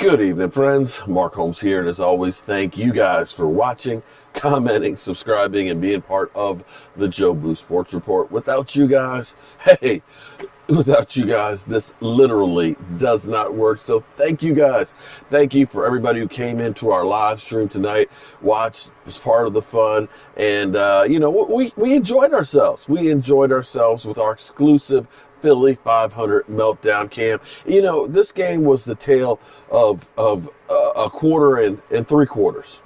Good evening, friends. Mark Holmes here, and as always, thank you guys for watching, commenting, subscribing, and being part of the Joe Blue Sports Report. Without you guys, this literally does not work. So thank you guys. Thank you for everybody who came into our live stream tonight, watched, was part of the fun, and we enjoyed ourselves. We enjoyed ourselves with our exclusive Philly 500 meltdown cam. You know, this game was the tale of a quarter and three quarters.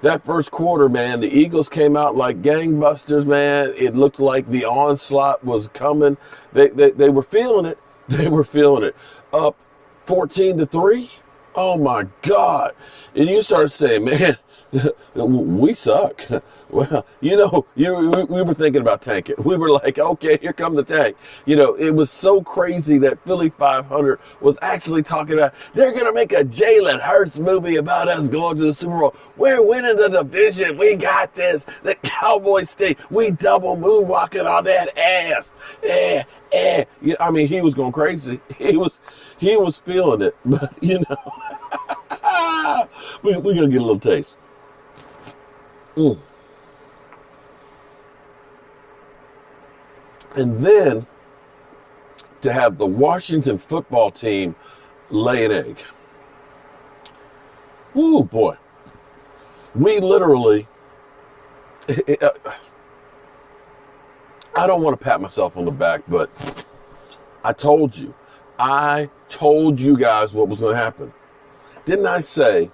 That first quarter, man, the Eagles came out like gangbusters, man. It looked like the onslaught was coming. They were feeling it. They were feeling it. Up 14-3. Oh my God. And you start saying, man, we suck. Well, we were thinking about tanking. We were like, okay, here come the tank. You know, it was so crazy that Philly 500 was actually talking about, they're going to make a Jalen Hurts movie about us going to the Super Bowl. We're winning the division. We got this. The Cowboys stay. We double moonwalking on that ass. Yeah, I mean, he was going crazy. He was feeling it. But, we're going to get a little taste. And then to have the Washington football team lay an egg. Ooh, boy. We literally, I don't want to pat myself on the back, but I told you guys what was going to happen. Didn't I say,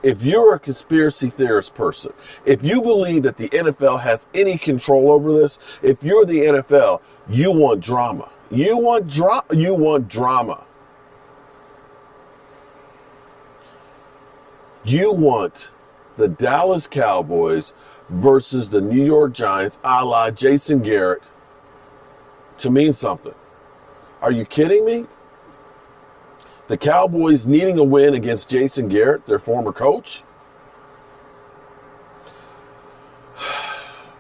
if you're a conspiracy theorist person, if you believe that the NFL has any control over this, if you're the NFL, you want drama. You want drama. You want the Dallas Cowboys versus the New York Giants, a la Jason Garrett, to mean something. Are you kidding me? The Cowboys needing a win against Jason Garrett, their former coach.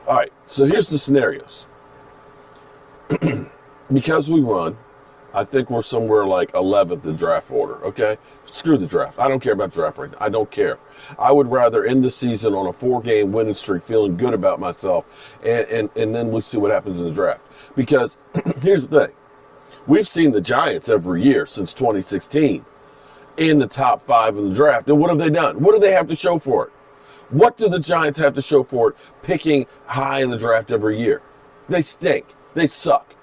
All right, so here's the scenarios. Because we run, I think we're somewhere like 11th in draft order, okay? Screw the draft. I don't care about draft right now. I don't care. I would rather end the season on a 4-game winning streak, feeling good about myself, and then we'll see what happens in the draft. Because here's the thing. We've seen the Giants every year since 2016 in the top 5 in the draft. And what have they done? What do they have to show for it? What do the Giants have to show for it picking high in the draft every year? They stink. They suck.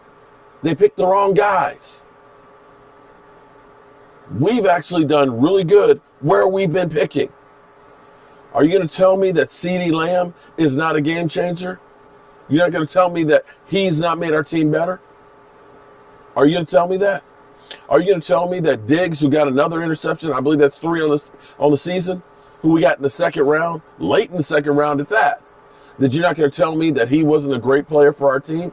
They picked the wrong guys. We've actually done really good where we've been picking. Are you going to tell me that CeeDee Lamb is not a game changer? You're not going to tell me that he's not made our team better? Are you going to tell me that? Are you going to tell me that Diggs, who got another interception, I believe that's 3 on the season, who we got in the second round, late in the second round at that, that you're not going to tell me that he wasn't a great player for our team?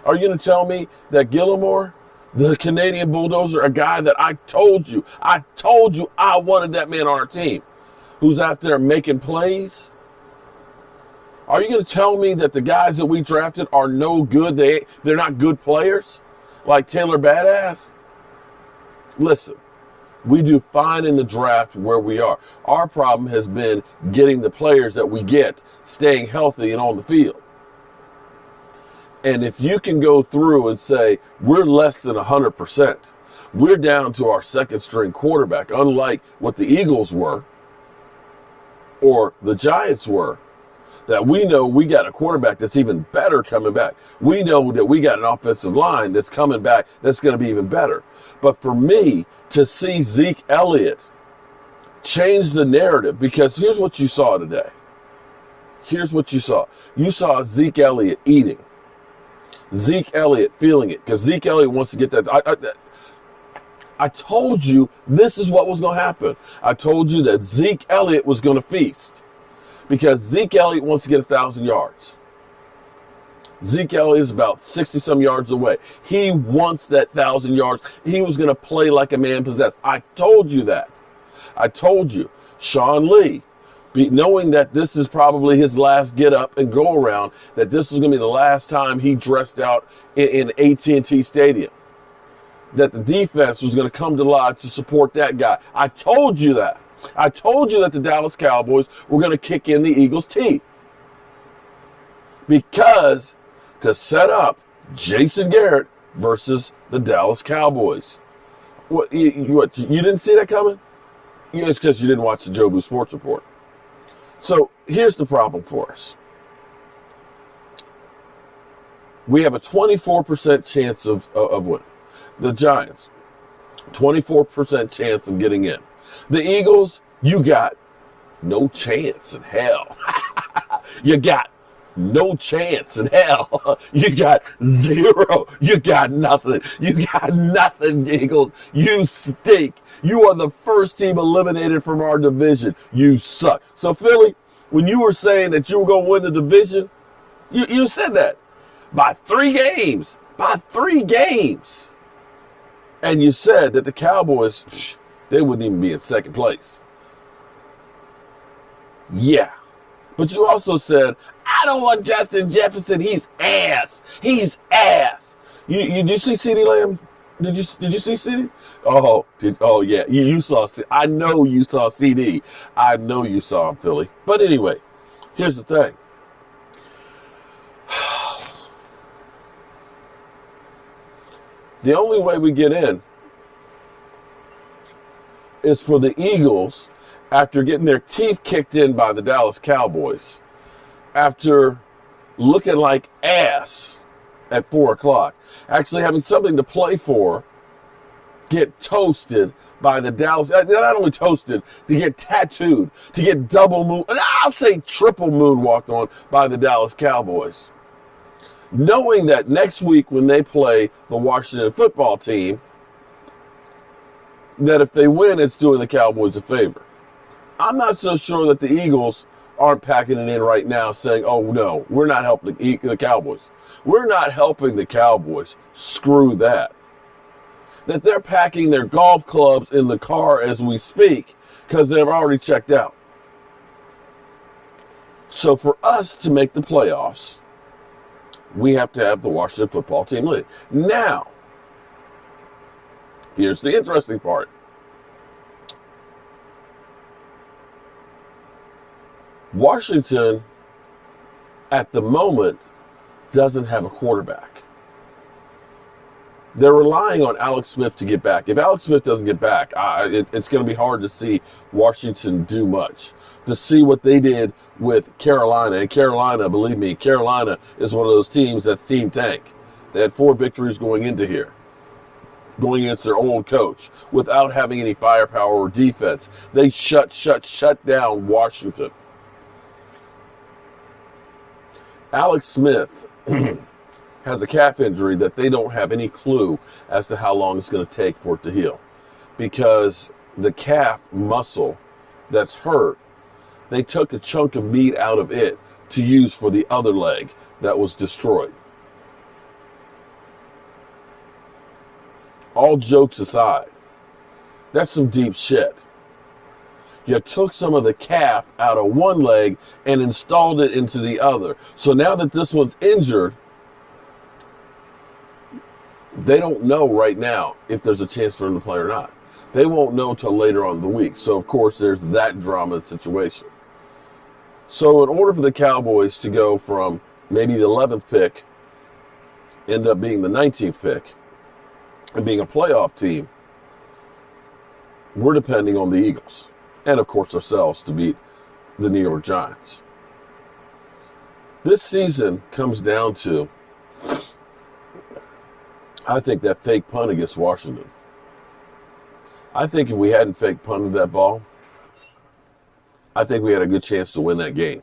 Are you going to tell me that Gilmore, the Canadian bulldozer, a guy that I told you I wanted that man on our team, who's out there making plays? Are you going to tell me that the guys that we drafted are no good? They're not good players, like Taylor Badass? Listen, we do fine in the draft where we are. Our problem has been getting the players that we get, staying healthy and on the field. And if you can go through and say, we're less than 100%, we're down to our second string quarterback, unlike what the Eagles were or the Giants were, that we know we got a quarterback that's even better coming back. We know that we got an offensive line that's coming back that's going to be even better. But for me to see Zeke Elliott change the narrative, because here's what you saw today. Here's what you saw. You saw Zeke Elliott eating. Zeke Elliott feeling it, because Zeke Elliott wants to get that. I told you this is what was going to happen. I told you that Zeke Elliott was going to feast. Because Zeke Elliott wants to get 1,000 yards. Zeke Elliott is about 60-some yards away. He wants that 1,000 yards. He was going to play like a man possessed. I told you that. I told you. Sean Lee, knowing that this is probably his last get up and go around, that this was going to be the last time he dressed out in AT&T Stadium. that the defense was going to come to life to support that guy. I told you that. I told you that the Dallas Cowboys were going to kick in the Eagles' teeth. Because to set up Jason Garrett versus the Dallas Cowboys. What you didn't see that coming? It's because you didn't watch the Jobu Sports Report. So here's the problem for us. We have a 24% chance of winning. The Giants, 24% chance of getting in. The Eagles, you got no chance in hell. You got no chance in hell. You got zero. You got nothing. You got nothing, Eagles. You stink. You are the first team eliminated from our division. You suck. So, Philly, when you were saying that you were going to win the division, you said that by 3 games. By 3 games. And you said that the Cowboys, they wouldn't even be in second place. Yeah. But you also said, I don't want Justin Jefferson. He's ass. He's ass. You see CeeDee Lamb? Did you see CeeDee? Oh yeah. You saw. I know you saw CeeDee. I know you saw him, Philly. But anyway, here's the thing. The only way we get in is for the Eagles, after getting their teeth kicked in by the Dallas Cowboys, after looking like ass at 4 o'clock, actually having something to play for, get toasted by the Dallas, not only toasted, to get tattooed, to get double moon, and I'll say triple moonwalked on by the Dallas Cowboys. Knowing that next week when they play the Washington football team, that if they win, it's doing the Cowboys a favor. I'm not so sure that the Eagles aren't packing it in right now saying, oh, no, we're not helping the Cowboys. We're not helping the Cowboys. Screw that. That they're packing their golf clubs in the car as we speak because they've already checked out. So for us to make the playoffs, we have to have the Washington football team lead. Now, here's the interesting part. Washington, at the moment, doesn't have a quarterback. They're relying on Alex Smith to get back. If Alex Smith doesn't get back, it's going to be hard to see Washington do much. To see what they did with Carolina. And Carolina, believe me, Carolina is one of those teams that's team tank. They had 4 victories going into here, going against their old coach, without having any firepower or defense. They shut down Washington. Alex Smith has a calf injury that they don't have any clue as to how long it's going to take for it to heal. Because the calf muscle that's hurt, they took a chunk of meat out of it to use for the other leg that was destroyed. All jokes aside, that's some deep shit. You took some of the calf out of one leg and installed it into the other. So now that this one's injured, they don't know right now if there's a chance for him to play or not. They won't know till later on in the week. So, of course, there's that drama situation. So in order for the Cowboys to go from maybe the 11th pick, end up being the 19th pick, and being a playoff team, we're depending on the Eagles. And, of course, ourselves to beat the New York Giants. This season comes down to, I think, that fake punt against Washington. I think if we hadn't fake punted that ball, I think we had a good chance to win that game.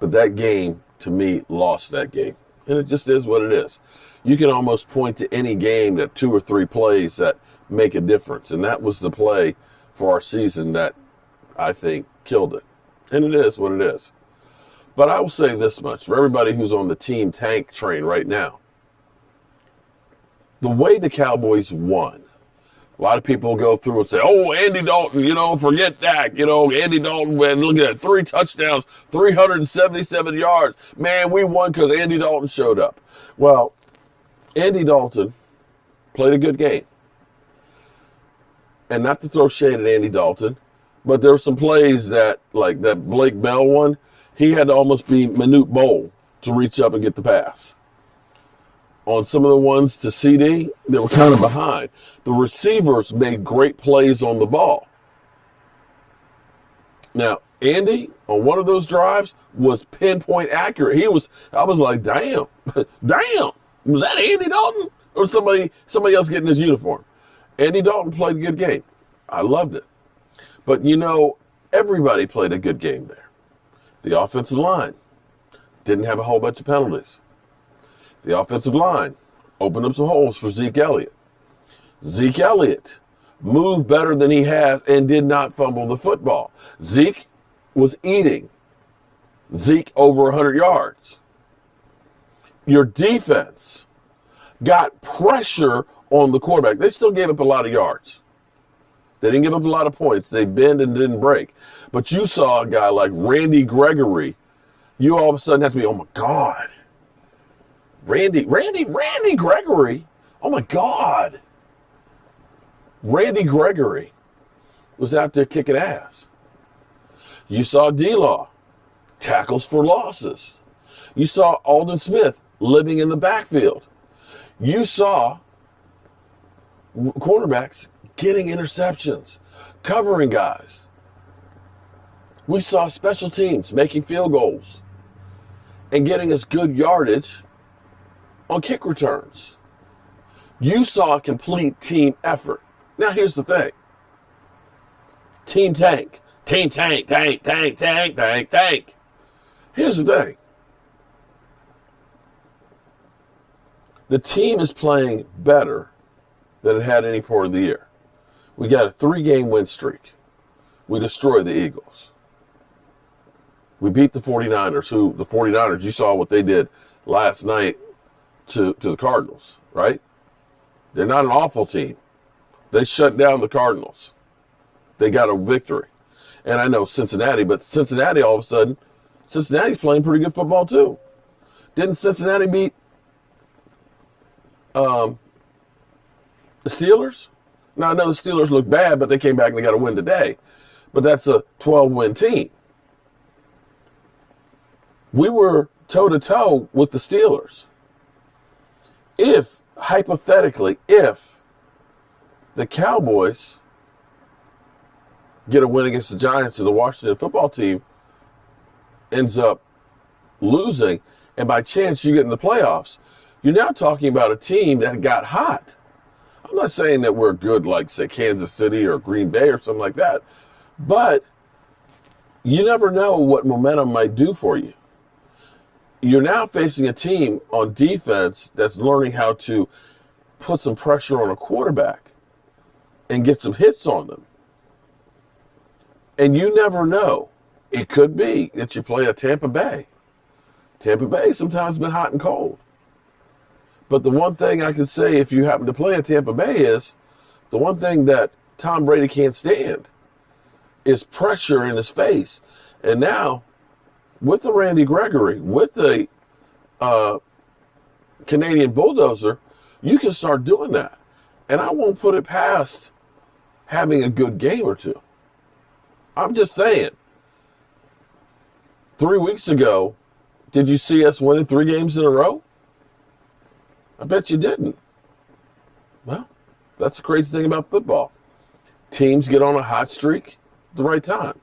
But that game, to me, lost that game. And it just is what it is. You can almost point to any game that 2 or 3 plays that make a difference. And that was the play for our season that I think killed it. And it is what it is. But I will say this much for everybody who's on the team tank train right now. The way the Cowboys won, a lot of people go through and say, oh, Andy Dalton, forget that. Andy Dalton, man, look at that, 3 touchdowns, 377 yards. Man, we won because Andy Dalton showed up. Well, Andy Dalton played a good game. And not to throw shade at Andy Dalton, but there were some plays that, like that Blake Bell one, he had to almost be Manute Bowl to reach up and get the pass. On some of the ones to CD, they were kind of behind. The receivers made great plays on the ball. Now, Andy, on one of those drives, was pinpoint accurate. I was like, damn, was that Andy Dalton? Or somebody else getting his uniform? Andy Dalton played a good game. I loved it. But, everybody played a good game there. The offensive line didn't have a whole bunch of penalties. The offensive line opened up some holes for Zeke Elliott. Zeke Elliott moved better than he has and did not fumble the football. Zeke was eating. Zeke over 100 yards. Your defense got pressure on the quarterback. They still gave up a lot of yards. They didn't give up a lot of points. They bend and didn't break. But you saw a guy like Randy Gregory. You all of a sudden have to be, oh my God. Randy Gregory. Oh my God. Randy Gregory was out there kicking ass. You saw D-Law, tackles for losses. You saw Aldon Smith living in the backfield. You saw quarterbacks getting interceptions, covering guys. We saw special teams making field goals and getting us good yardage on kick returns. You saw a complete team effort. Now here's the thing. Team tank. Team tank. Here's the thing. The team is playing better than it had any part of the year. We got a 3-game win streak. We destroyed the Eagles. We beat the 49ers, you saw what they did last night to the Cardinals, right? They're not an awful team. They shut down the Cardinals. They got a victory. And I know Cincinnati, but Cincinnati all of a sudden, Cincinnati's playing pretty good football too. Didn't Cincinnati beat the Steelers? Now, I know the Steelers look bad, but they came back and they got a win today. But that's a 12-win team. We were toe-to-toe with the Steelers. Hypothetically, if the Cowboys get a win against the Giants and the Washington football team ends up losing, and by chance you get in the playoffs, you're now talking about a team that got hot. I'm not saying that we're good like, say, Kansas City or Green Bay or something like that, but you never know what momentum might do for you. You're now facing a team on defense that's learning how to put some pressure on a quarterback and get some hits on them. And you never know. It could be that you play a Tampa Bay. Tampa Bay sometimes has been hot and cold. But the one thing I can say if you happen to play a Tampa Bay is the one thing that Tom Brady can't stand is pressure in his face. And now, with the Randy Gregory, with the Canadian Bulldozer, you can start doing that. And I won't put it past having a good game or two. I'm just saying. 3 weeks ago, did you see us winning 3 games in a row? I bet you didn't. Well, that's the crazy thing about football. Teams get on a hot streak at the right time.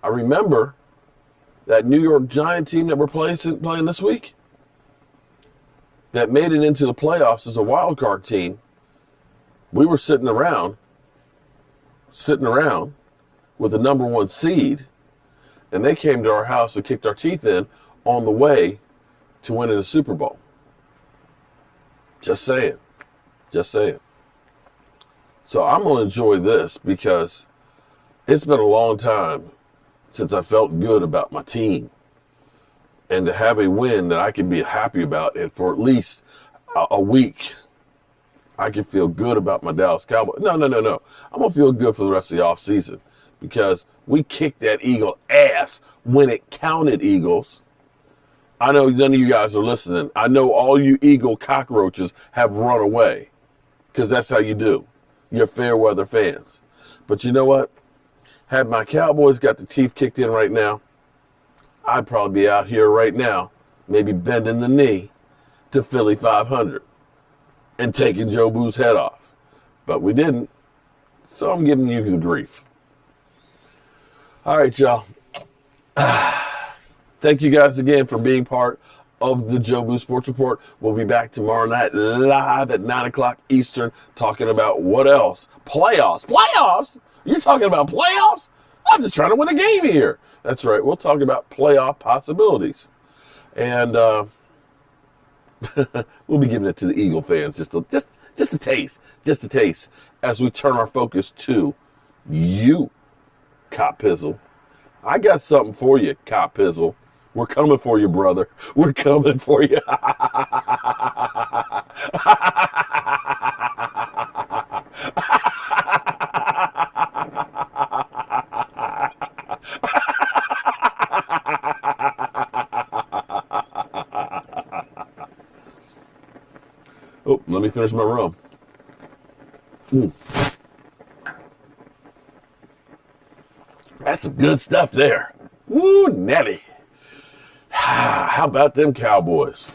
I remember that New York Giant team that we're playing this week that made it into the playoffs as a wild card team. We were sitting around with the number 1 seed, and they came to our house and kicked our teeth in on the way to winning the Super Bowl. Just saying. So I'm going to enjoy this because it's been a long time since I felt good about my team. And to have a win that I can be happy about, and for at least a week, I can feel good about my Dallas Cowboys. No. I'm going to feel good for the rest of the offseason because we kicked that Eagle ass when it counted, Eagles. I know none of you guys are listening. I know all you Eagle cockroaches have run away because that's how you do. You're fair weather fans. But you know what? Had my Cowboys got the teeth kicked in right now, I'd probably be out here right now, maybe bending the knee to Philly 500 and taking Joe Boo's head off. But we didn't. So I'm giving you the grief. All right, y'all. Thank you guys again for being part of the Joe Boo Sports Report. We'll be back tomorrow night live at 9 o'clock Eastern talking about what else? Playoffs. Playoffs? You're talking about playoffs? I'm just trying to win a game here. That's right. We'll talk about playoff possibilities. And we'll be giving it to the Eagle fans just a taste as we turn our focus to you, Cop Pizzle. I got something for you, Cop Pizzle. We're coming for you, brother. We're coming for you. Oh, let me finish my rum. That's some good stuff there. Woo, Nelly. How about them Cowboys?